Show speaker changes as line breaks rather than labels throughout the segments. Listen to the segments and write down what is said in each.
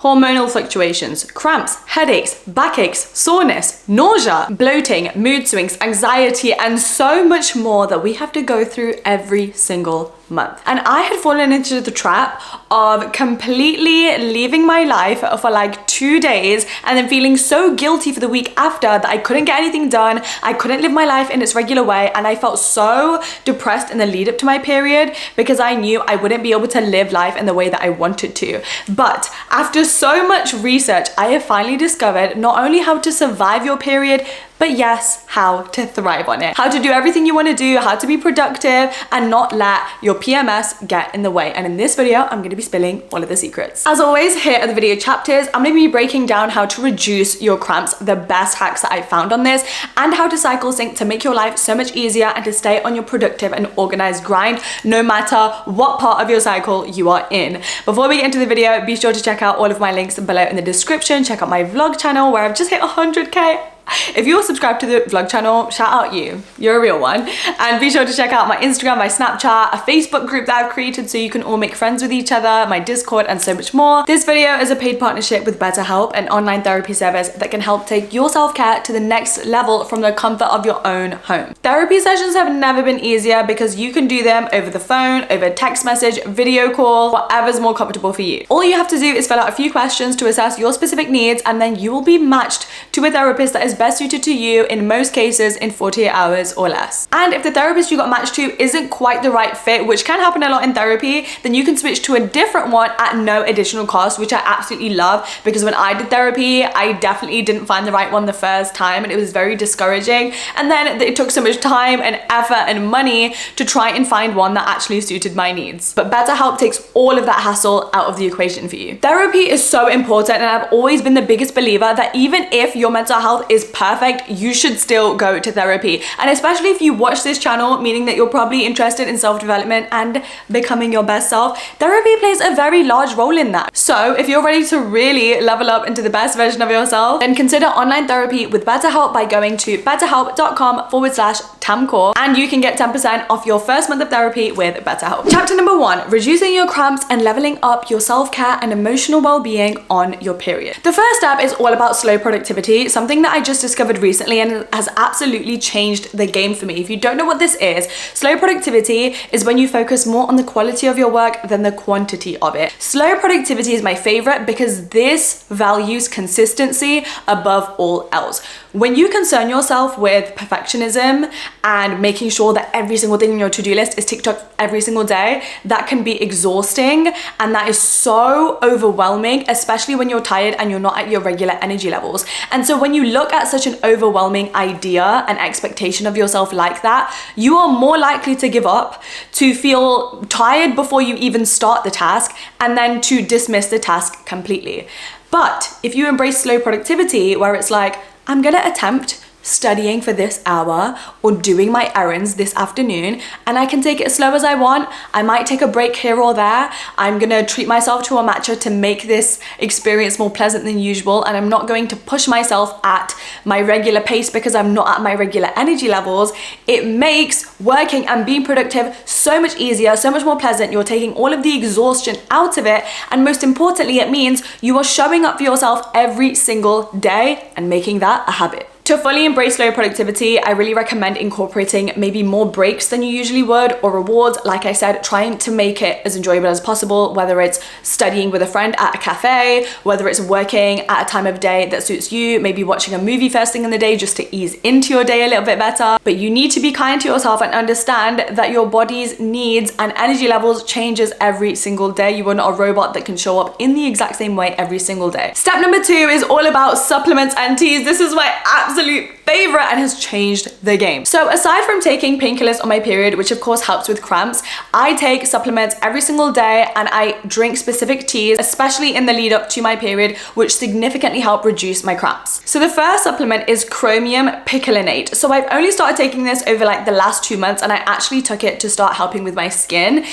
hormonal fluctuations, cramps, headaches, backaches, soreness, nausea, bloating, mood swings, anxiety, and so much more that we have to go through every single month. And I had fallen into the trap of completely leaving my life for like 2 days and then feeling so guilty for the week after that I couldn't get anything done, I couldn't live my life in its regular way, and I felt so depressed in the lead up to my period because I knew I wouldn't be able to live life in the way that I wanted to. But after so much research, I have finally discovered not only how to survive your period, but yes, how to thrive on it. How to do everything you want to do, how to be productive, and not let your PMS get in the way. And in this video, I'm going to be spilling all of the secrets. As always, here are the video chapters. I'm going to be breaking down how to reduce your cramps, the best hacks that I found on this, and how to cycle sync to make your life so much easier and to stay on your productive and organized grind, no matter what part of your cycle you are in. Before we get into the video, be sure to check out all of my links below in the description. Check out my vlog channel where I've just hit 100K. If you're subscribed to the vlog channel, shout out you. You're a real one. And be sure to check out my Instagram, my Snapchat, a Facebook group that I've created so you can all make friends with each other, my Discord, and so much more. This video is a paid partnership with BetterHelp, an online therapy service that can help take your self-care to the next level from the comfort of your own home. Therapy sessions have never been easier because you can do them over the phone, over text message, video call, whatever's more comfortable for you. All you have to do is fill out a few questions to assess your specific needs, and then you will be matched to a therapist that is best suited to you, in most cases in 48 hours or less. And if the therapist you got matched to isn't quite the right fit, which can happen a lot in therapy, then you can switch to a different one at no additional cost, which I absolutely love, because when I did therapy, I definitely didn't find the right one the first time and it was very discouraging. And then it took so much time and effort and money to try and find one that actually suited my needs. But BetterHelp takes all of that hassle out of the equation for you. Therapy is so important, and I've always been the biggest believer that even if your mental health is perfect, you should still go to therapy. And especially if you watch this channel, meaning that you're probably interested in self-development and becoming your best self, therapy plays a very large role in that. So if you're ready to really level up into the best version of yourself, then consider online therapy with BetterHelp by going to betterhelp.com/tamkaur, and you can get 10% off your first month of therapy with BetterHelp. Chapter number 1, reducing your cramps and leveling up your self-care and emotional well-being on your period. The first step is all about slow productivity, something that I just discovered recently and has absolutely changed the game for me. If you don't know what this is, slow productivity is when you focus more on the quality of your work than the quantity of it. Slow productivity is my favorite because this values consistency above all else. When you concern yourself with perfectionism and making sure that every single thing on your to-do list is ticked off every single day, that can be exhausting, and that is so overwhelming, especially when you're tired and you're not at your regular energy levels. And so when you look at such an overwhelming idea and expectation of yourself like that, you are more likely to give up, to feel tired before you even start the task, and then to dismiss the task completely. But if you embrace slow productivity, where it's like, I'm gonna attempt studying for this hour or doing my errands this afternoon, and I can take it as slow as I want. I might take a break here or there. I'm gonna treat myself to a matcha to make this experience more pleasant than usual, and I'm not going to push myself at my regular pace because I'm not at my regular energy levels. It makes working and being productive so much easier, so much more pleasant. You're taking all of the exhaustion out of it, and most importantly, it means you are showing up for yourself every single day and making that a habit. To fully embrace slow productivity, I really recommend incorporating maybe more breaks than you usually would, or rewards. Like I said, trying to make it as enjoyable as possible, whether it's studying with a friend at a cafe, whether it's working at a time of day that suits you, maybe watching a movie first thing in the day just to ease into your day a little bit better. But you need to be kind to yourself and understand that your body's needs and energy levels changes every single day. You are not a robot that can show up in the exact same way every single day. Step number 2 is all about supplements and teas. This is my absolute favorite and has changed the game. So aside from taking painkillers on my period, which of course helps with cramps, I take supplements every single day, and I drink specific teas, especially in the lead up to my period, which significantly help reduce my cramps. So the first supplement is chromium picolinate. So I've only started taking this over like the last 2 months, and I actually took it to start helping with my skin,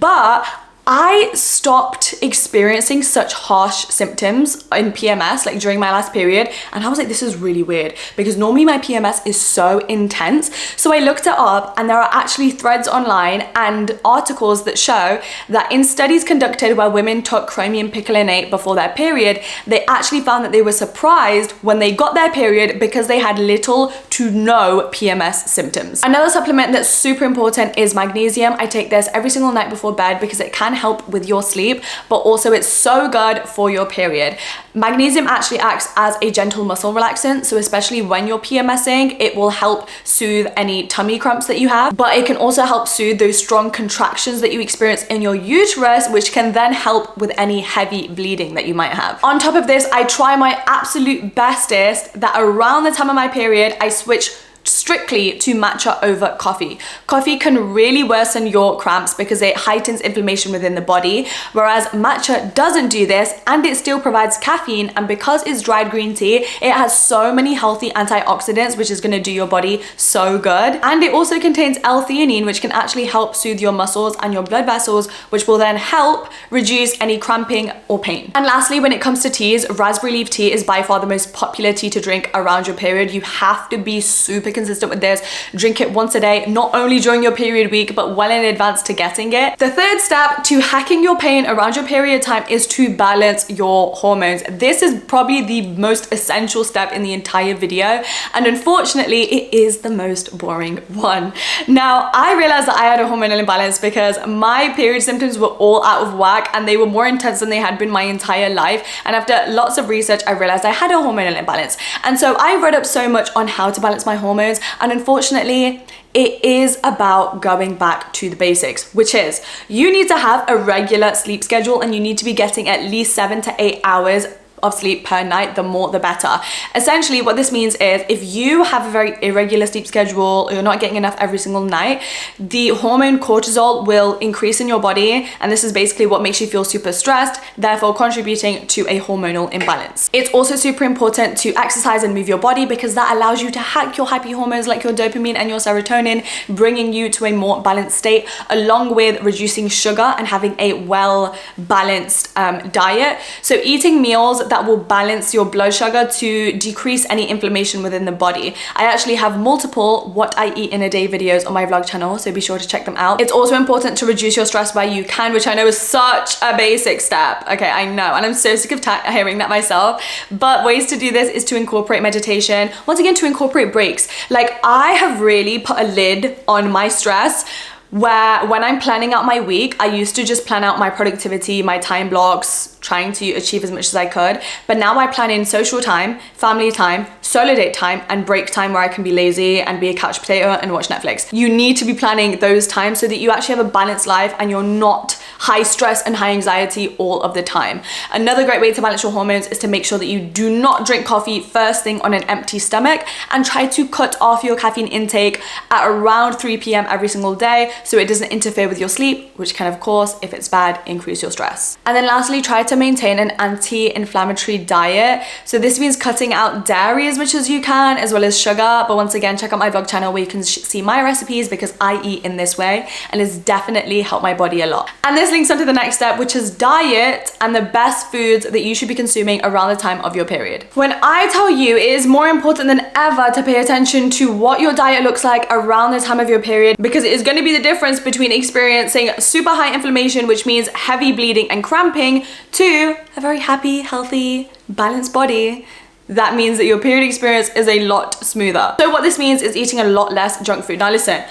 but I stopped experiencing such harsh symptoms in PMS, like during my last period, and I was like, this is really weird, because normally my PMS is so intense. So I looked it up, and there are actually threads online and articles that show that in studies conducted where women took chromium picolinate before their period, they actually found that they were surprised when they got their period because they had little to no PMS symptoms. Another supplement that's super important is magnesium. I take this every single night before bed because it can help with your sleep, but also it's so good for your period. Magnesium actually acts as a gentle muscle relaxant, so especially when you're PMSing, it will help soothe any tummy cramps that you have, but it can also help soothe those strong contractions that you experience in your uterus, which can then help with any heavy bleeding that you might have. On top of this, I try my absolute bestest that around the time of my period, I switch strictly to matcha over coffee. Coffee can really worsen your cramps because it heightens inflammation within the body, whereas matcha doesn't do this, and it still provides caffeine, and because it's dried green tea, it has so many healthy antioxidants, which is going to do your body so good. And it also contains L-theanine, which can actually help soothe your muscles and your blood vessels, which will then help reduce any cramping or pain. And lastly, when it comes to teas, raspberry leaf tea is by far the most popular tea to drink around your period. You have to be super consistent with this. Drink it once a day, not only during your period week, but well in advance to getting it. The third step to hacking your pain around your period time is to balance your hormones. This is probably the most essential step in the entire video, and unfortunately, it is the most boring one. Now, I realized that I had a hormonal imbalance because my period symptoms were all out of whack, and they were more intense than they had been my entire life. And after lots of research, I realized I had a hormonal imbalance. And so I read up so much on how to balance my hormones, and unfortunately, it is about going back to the basics, which is you need to have a regular sleep schedule, and you need to be getting at least 7 to 8 hours of sleep per night. The more the better. Essentially what this means is if you have a very irregular sleep schedule, or you're not getting enough every single night, the hormone cortisol will increase in your body, and this is basically what makes you feel super stressed, therefore contributing to a hormonal imbalance. It's also super important to exercise and move your body because that allows you to hack your happy hormones like your dopamine and your serotonin, bringing you to a more balanced state, along with reducing sugar and having a well balanced diet. So eating meals that will balance your blood sugar to decrease any inflammation within the body. I actually have multiple what I eat in a day videos on my vlog channel, so be sure to check them out. It's also important to reduce your stress where you can, which I know is such a basic step. Okay, I know, and I'm so sick of hearing that myself, but ways to do this is to incorporate meditation. Once again, to incorporate breaks. Like, I have really put a lid on my stress, where when I'm planning out my week, I used to just plan out my productivity, my time blocks, trying to achieve as much as I could. But now I plan in social time, family time, solo date time, and break time where I can be lazy and be a couch potato and watch Netflix. You need to be planning those times so that you actually have a balanced life and you're not high stress and high anxiety all of the time. Another great way to balance your hormones is to make sure that you do not drink coffee first thing on an empty stomach, and try to cut off your caffeine intake at around 3 p.m. every single day so it doesn't interfere with your sleep, which can, of course, if it's bad, increase your stress. And then lastly, try to maintain an anti-inflammatory diet. So this means cutting out dairy as much as you can, as well as sugar. But once again, check out my vlog channel where you can see my recipes, because I eat in this way and it's definitely helped my body a lot. And this links onto the next step, which is diet and the best foods that you should be consuming around the time of your period. When I tell you, it is more important than ever to pay attention to what your diet looks like around the time of your period, because it is going to be the difference between experiencing super high inflammation, which means heavy bleeding and cramping, to a very happy, healthy, balanced body. That means that your period experience is a lot smoother. So what this means is eating a lot less junk food. Now listen,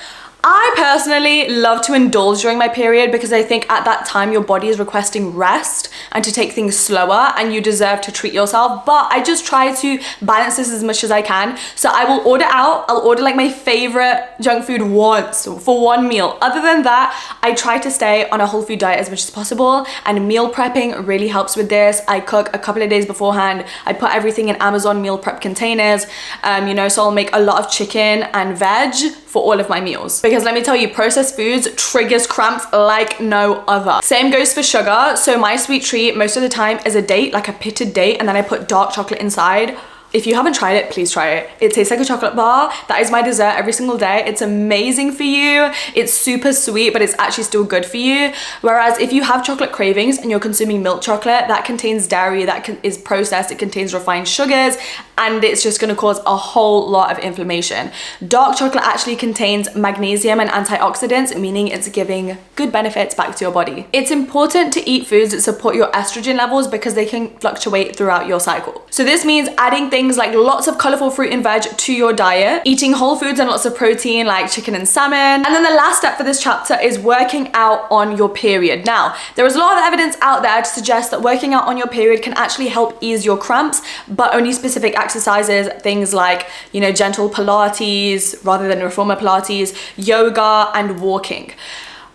I personally love to indulge during my period because I think at that time your body is requesting rest and to take things slower, and you deserve to treat yourself. But I just try to balance this as much as I can. So I will order out, I'll order like my favorite junk food once for one meal. Other than that, I try to stay on a whole food diet as much as possible, and meal prepping really helps with this. I cook a couple of days beforehand. I put everything in Amazon meal prep containers, so I'll make a lot of chicken and veg for all of my meals. Because let me tell you, processed foods triggers cramps like no other. Same goes for sugar. So my sweet treat most of the time is a date, like a pitted date, and then I put dark chocolate inside. If you haven't tried it, please try it. It tastes like a chocolate bar. That is my dessert every single day. It's amazing for you. It's super sweet, but it's actually still good for you. Whereas if you have chocolate cravings and you're consuming milk chocolate, that contains dairy, is processed, it contains refined sugars, and it's just gonna cause a whole lot of inflammation. Dark chocolate actually contains magnesium and antioxidants, meaning it's giving good benefits back to your body. It's important to eat foods that support your estrogen levels because they can fluctuate throughout your cycle. So this means adding things like lots of colorful fruit and veg to your diet, eating whole foods and lots of protein like chicken and salmon. And then the last step for this chapter is working out on your period. Now, there is a lot of evidence out there to suggest that working out on your period can actually help ease your cramps, but only specific exercises, things like, you know, gentle Pilates rather than reformer Pilates, yoga, and walking.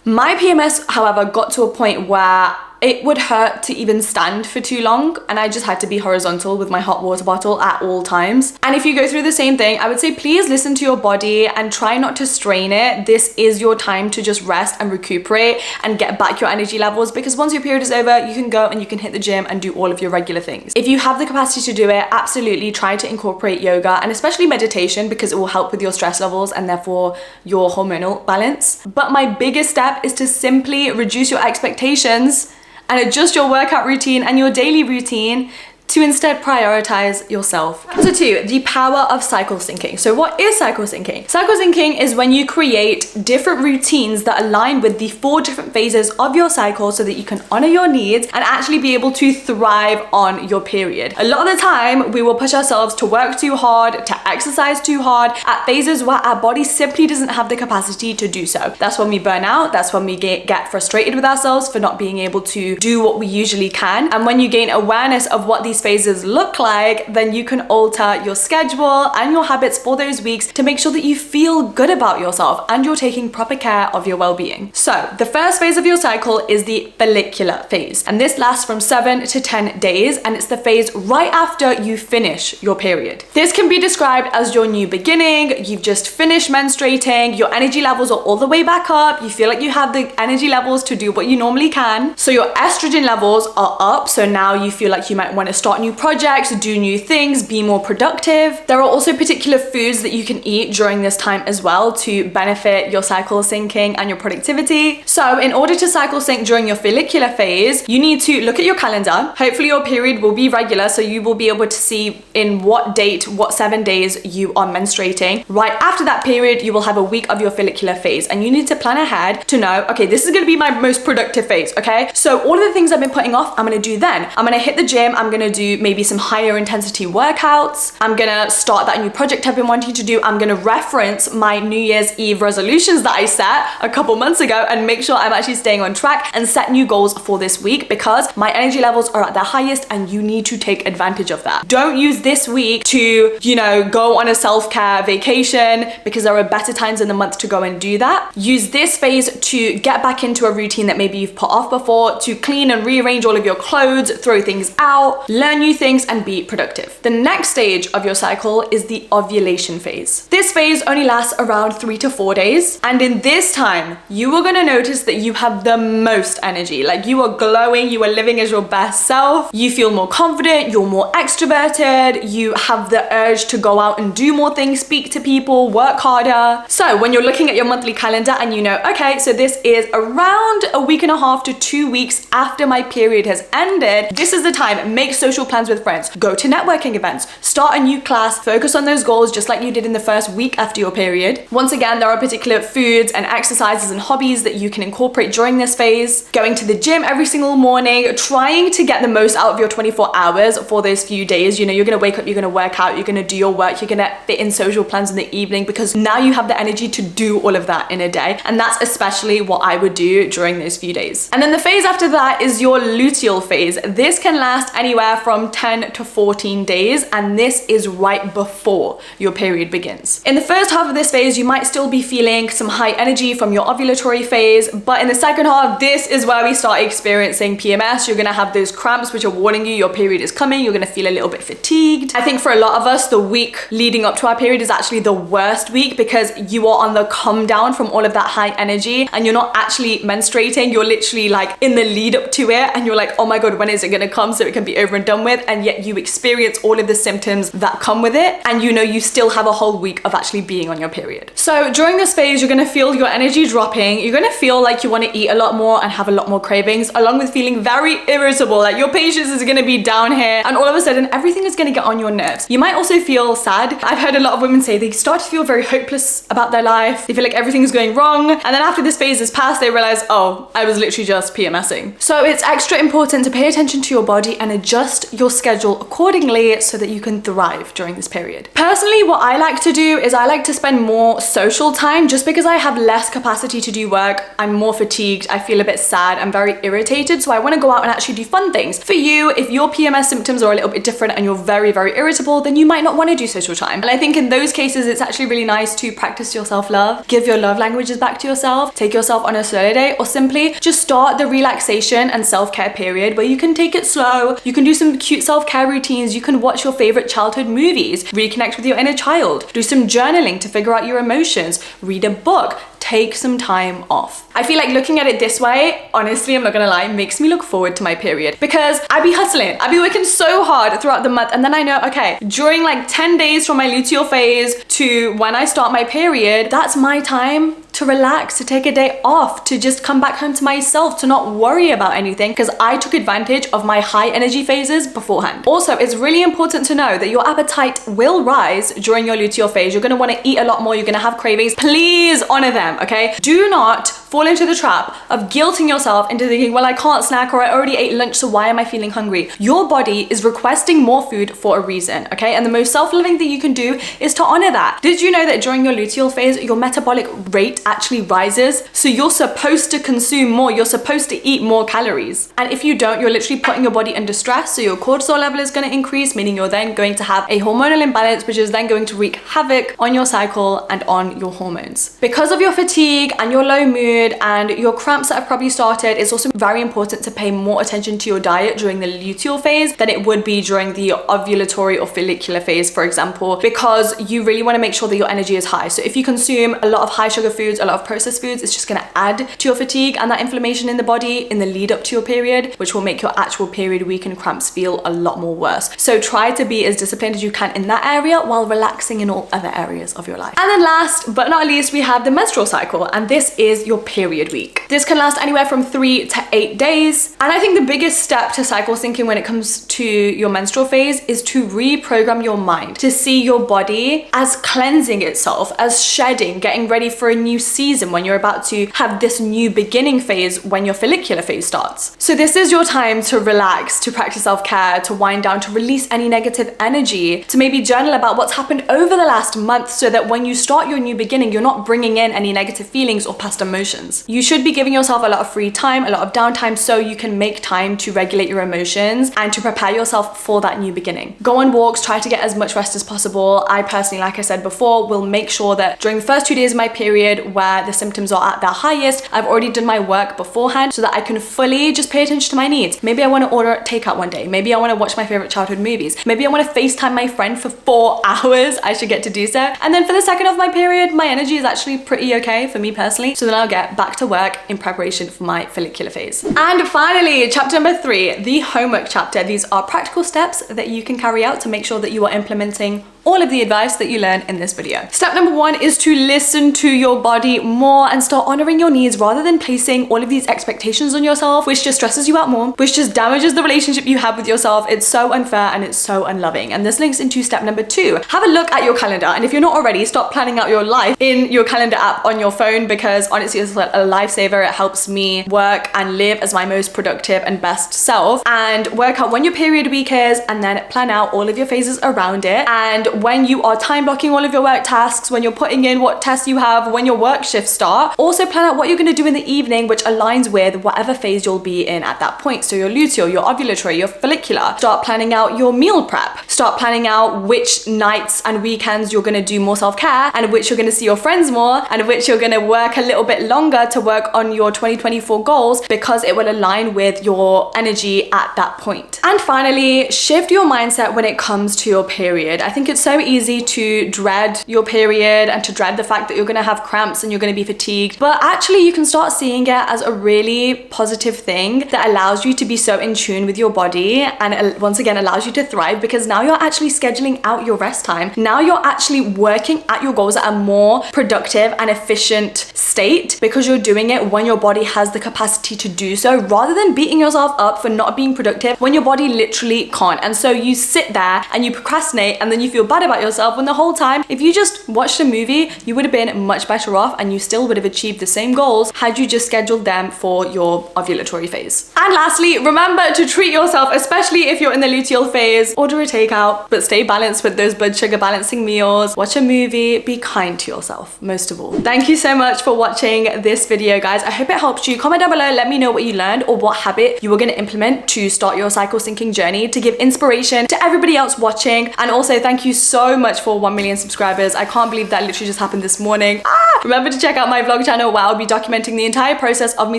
My PMS, however, got to a point where it would hurt to even stand for too long, and I just had to be horizontal with my hot water bottle at all times. And if you go through the same thing, I would say please listen to your body and try not to strain it. This is your time to just rest and recuperate and get back your energy levels, because once your period is over, you can go and you can hit the gym and do all of your regular things. If you have the capacity to do it, absolutely try to incorporate yoga and especially meditation, because it will help with your stress levels and therefore your hormonal balance. But my biggest step is to simply reduce your expectations and adjust your workout routine and your daily routine to instead prioritize yourself. So 2, the power of cycle syncing. So what is cycle syncing? Cycle syncing is when you create different routines that align with the 4 different phases of your cycle so that you can honor your needs and actually be able to thrive on your period. A lot of the time, we will push ourselves to work too hard, to exercise too hard at phases where our body simply doesn't have the capacity to do so. That's when we burn out. That's when we get frustrated with ourselves for not being able to do what we usually can. And when you gain awareness of what these phases look like, then you can alter your schedule and your habits for those weeks to make sure that you feel good about yourself and you're taking proper care of your well-being. So the first phase of your cycle is the follicular phase, and this lasts from 7 to 10 days, and it's the phase right after you finish your period. This can be described as your new beginning. You've just finished menstruating, your energy levels are all the way back up, you feel like you have the energy levels to do what you normally can. So your estrogen levels are up, so now you feel like you might want to start new projects, do new things, be more productive. There are also particular foods that you can eat during this time as well to benefit your cycle syncing and your productivity. So in order to cycle sync during your follicular phase, you need to look at your calendar. Hopefully your period will be regular, so you will be able to see in what date, what 7 days you are menstruating. Right after that period, you will have a week of your follicular phase, and you need to plan ahead to know, okay, this is gonna be my most productive phase, okay? So all of the things I've been putting off, I'm gonna do then. I'm gonna hit the gym, I'm gonna do maybe some higher intensity workouts. I'm gonna start that new project I've been wanting to do. I'm gonna reference my New Year's Eve resolutions that I set a couple months ago and make sure I'm actually staying on track and set new goals for this week, because my energy levels are at their highest and you need to take advantage of that. Don't use this week to, you know, go on a self-care vacation, because there are better times in the month to go and do that. Use this phase to get back into a routine that maybe you've put off before, to clean and rearrange all of your clothes, throw things out, learn new things, and be productive. The next stage of your cycle is the ovulation phase. This phase only lasts around 3 to 4 days, and in this time you are going to notice that you have the most energy. Like, you are glowing, you are living as your best self, you feel more confident, you're more extroverted, you have the urge to go out and do more things, speak to people, work harder. So when you're looking at your monthly calendar and you know, okay, so this is around a week and a half to 2 weeks after my period has ended, this is the time. Make social plans with friends, go to networking events, start a new class, focus on those goals just like you did in the first week after your period. Once again, there are particular foods and exercises and hobbies that you can incorporate during this phase. Going to the gym every single morning, trying to get the most out of your 24 hours for those few days. You know, you're gonna wake up, you're gonna work out, you're gonna do your work, you're gonna fit in social plans in the evening, because now you have the energy to do all of that in a day. And that's especially what I would do during those few days. And then the phase after that is your luteal phase. This can last anywhere from 10 to 14 days, and this is right before your period begins. In the first half of this phase, you might still be feeling some high energy from your ovulatory phase, but in the second half, this is where we start experiencing PMS. You're gonna have those cramps which are warning you your period is coming. You're gonna feel a little bit fatigued. I think for a lot of us, the week leading up to our period is actually the worst week, because you are on the come down from all of that high energy and you're not actually menstruating. You're literally like in the lead up to it and you're like, oh my God, when is it gonna come so it can be over and done with, and yet you experience all of the symptoms that come with it, and you know you still have a whole week of actually being on your period. So during this phase, you're gonna feel your energy dropping. You're gonna feel like you wanna eat a lot more and have a lot more cravings, along with feeling very irritable, like your patience is gonna be down here, and all of a sudden everything is gonna get on your nerves. You might also feel sad. I've heard a lot of women say they start to feel very hopeless about their life. They feel like everything is going wrong, and then after this phase is passed, they realize, oh, I was literally just PMSing. So it's extra important to pay attention to your body and adjust your schedule accordingly so that you can thrive during this period. Personally, what I like to do is I like to spend more social time, just because I have less capacity to do work. I'm more fatigued, I feel a bit sad, I'm very irritated, so I want to go out and actually do fun things. For you, if your PMS symptoms are a little bit different and you're very, very irritable, then you might not want to do social time. And I think in those cases, it's actually really nice to practice your self-love, give your love languages back to yourself, take yourself on a solo day, or simply just start the relaxation and self-care period where you can take it slow, you can do some cute self-care routines, you can watch your favorite childhood movies, reconnect with your inner child, do some journaling to figure out your emotions, read a book, take some time off. I feel like looking at it this way, honestly, I'm not gonna lie, makes me look forward to my period, because I be hustling, I be working so hard throughout the month, and then I know, okay, during like 10 days from my luteal phase to when I start my period, that's my time to relax, to take a day off, to just come back home to myself, to not worry about anything, because I took advantage of my high energy phases beforehand. Also, it's really important to know that your appetite will rise during your luteal phase. You're gonna wanna eat a lot more, you're gonna have cravings. Please honor them, okay? Do not fall into the trap of guilting yourself into thinking, well, I can't snack, or I already ate lunch, so why am I feeling hungry? Your body is requesting more food for a reason, okay? And the most self-loving thing you can do is to honor that. Did you know that during your luteal phase, your metabolic rate actually rises? So you're supposed to consume more, you're supposed to eat more calories. And if you don't, you're literally putting your body under stress, so your cortisol level is gonna increase, meaning you're then going to have a hormonal imbalance, which is then going to wreak havoc on your cycle and on your hormones. Because of your fatigue and your low mood and your cramps that have probably started, it's also very important to pay more attention to your diet during the luteal phase than it would be during the ovulatory or follicular phase, for example, because you really want to make sure that your energy is high. So if you consume a lot of high sugar foods, a lot of processed foods, it's just going to add to your fatigue and that inflammation in the body in the lead up to your period, which will make your actual period week and cramps feel a lot more worse. So try to be as disciplined as you can in that area while relaxing in all other areas of your life. And then last but not least, we have the menstrual cycle, and this is your period week. This can last anywhere from 3 to 8 days. And I think the biggest step to cycle syncing when it comes to your menstrual phase is to reprogram your mind to see your body as cleansing itself, as shedding, getting ready for a new season when you're about to have this new beginning phase when your follicular phase starts. So this is your time to relax, to practice self-care, to wind down, to release any negative energy, to maybe journal about what's happened over the last month so that when you start your new beginning, you're not bringing in any negative feelings or past emotions. You should be giving yourself a lot of free time, a lot of downtime, so you can make time to regulate your emotions and to prepare yourself for that new beginning. Go on walks, try to get as much rest as possible. I personally, like I said before, will make sure that during the first 2 days of my period where the symptoms are at their highest, I've already done my work beforehand so that I can fully just pay attention to my needs. Maybe I want to order takeout one day. Maybe I want to watch my favorite childhood movies. Maybe I want to FaceTime my friend for 4 hours. I should get to do so. And then for the second of my period, my energy is actually pretty okay for me personally. So then I'll get back to work in preparation for my follicular phase. And finally, chapter number 3, the homework chapter. These are practical steps that you can carry out to make sure that you are implementing all of the advice that you learn in this video. Step number 1 is to listen to your body more and start honoring your needs rather than placing all of these expectations on yourself, which just stresses you out more, which just damages the relationship you have with yourself. It's so unfair and it's so unloving. And this links into step number 2. Have a look at your calendar, and if you're not already, start planning out your life in your calendar app on your phone, because honestly, it's a lifesaver. It helps me work and live as my most productive and best self, and work out when your period week is, and then plan out all of your phases around it. And when you are time blocking all of your work tasks, when you're putting in what tests you have, when your work shifts start, also plan out what you're going to do in the evening, which aligns with whatever phase you'll be in at that point. So your luteal, your ovulatory, your follicular. Start planning out your meal prep. start planning out which nights and weekends you're gonna do more self-care, and which you're gonna see your friends more, and which you're gonna work a little bit longer to work on your 2024 goals, because it will align with your energy at that point. And finally, shift your mindset when it comes to your period. I think it's so easy to dread your period and to dread the fact that you're gonna have cramps and you're gonna be fatigued, but actually you can start seeing it as a really positive thing that allows you to be so in tune with your body, and once again allows you to thrive, because now you're actually scheduling out your rest time. Now you're actually working at your goals at a more productive and efficient state, because you're doing it when your body has the capacity to do so, rather than beating yourself up for not being productive when your body literally can't. And so you sit there and you procrastinate, and then you feel bad about yourself, when the whole time, if you just watched a movie, you would have been much better off, and you still would have achieved the same goals had you just scheduled them for your ovulatory phase. And lastly, remember to treat yourself, especially if you're in the luteal phase. Order a takeout, but stay balanced with those blood sugar balancing meals. Watch a movie, be kind to yourself, most of all. Thank you so much for watching this video, guys. I hope it helped you. Comment down below, let me know what you learned or what habit you were gonna implement to start your cycle syncing journey, to give inspiration to everybody else watching. And also thank you so much for 1 million subscribers. I can't believe that literally just happened this morning. Remember to check out my vlog channel where I'll be documenting the entire process of me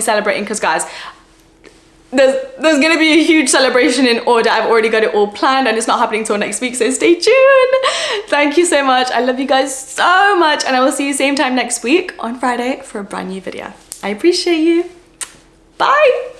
celebrating, because guys, there's gonna be a huge celebration in order. I've already got it all planned, and it's not happening till next week, so stay tuned. Thank you so much. I love you guys so much, and I will see you same time next week on Friday for a brand new video. I appreciate you. Bye.